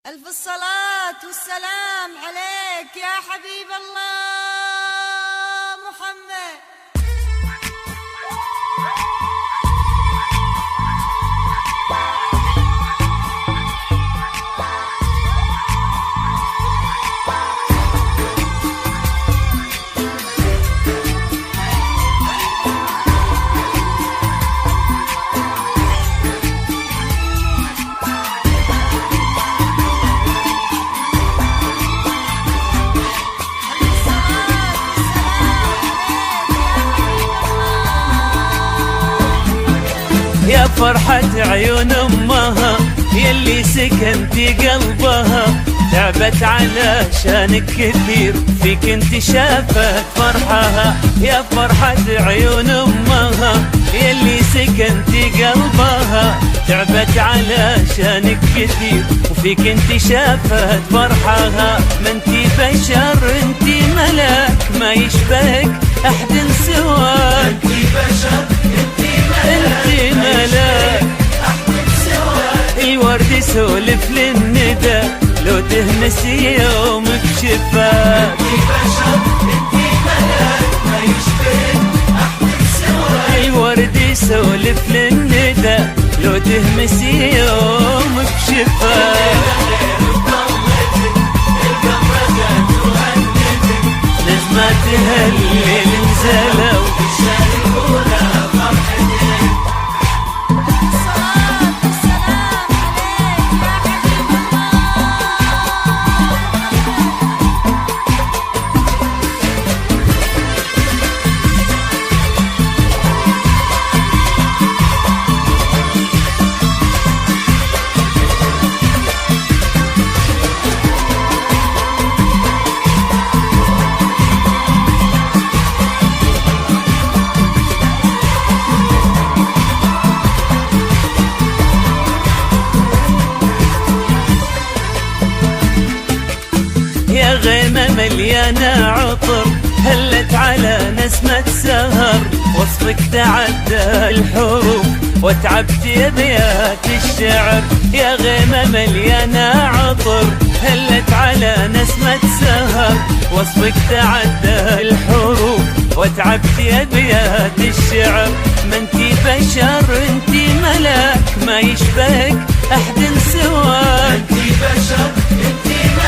ألف الصلاة والسلام عليك يا حبيب الله محمد. يا فرحة عيون أمها يلي سكنتي قلبها، تعبت علشانك كثير فيك انت شافت فرحها. يا فرحة عيون أمها يلي سكنتي قلبها، تعبت علشانك كثير وفيك انت شافت فرحها. ما انتي بشر انتي ملاك، ما يشبهك أحد سواك. انتي بشر انتي ملاك أحد سواك. الورد يسولف للندى لو تهمسي يومك شفاك. انتي بشر انتي ملاك ما يشبهك أحد سواك. الورد يسولف للندى لو تهمسي يومك شفاك. نجماتها الليل نزلوا يشاركونا فرحتك. الصلاة والسلام عليك يا حبيب يا غيمة مليانة عطر هلت على نسمة سهر، وصفك تعدى الحروف وتعبت أبيات الشعر. يا غيمة مليانة عطر هلت على نسمة سهر، وصفك تعدى الحروف وتعبت أبيات الشعر. ما انتي بشر انتي ملاك، ما يشبهك أحد سواك. انتي بشر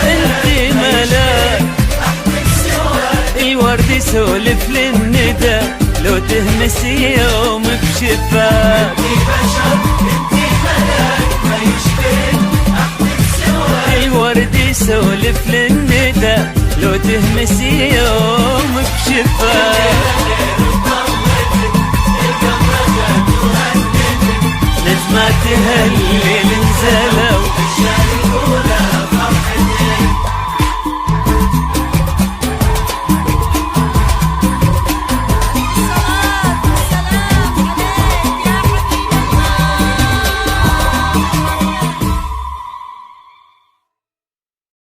انتي ملاك أحد سواك. الورد يسولف للندى لو تهمسي يومك شفاك. انتي بشر انتي ملاك ما يشبهك أحد سواك. الورد يسولف للندى لو تهمسي يومك شفاك.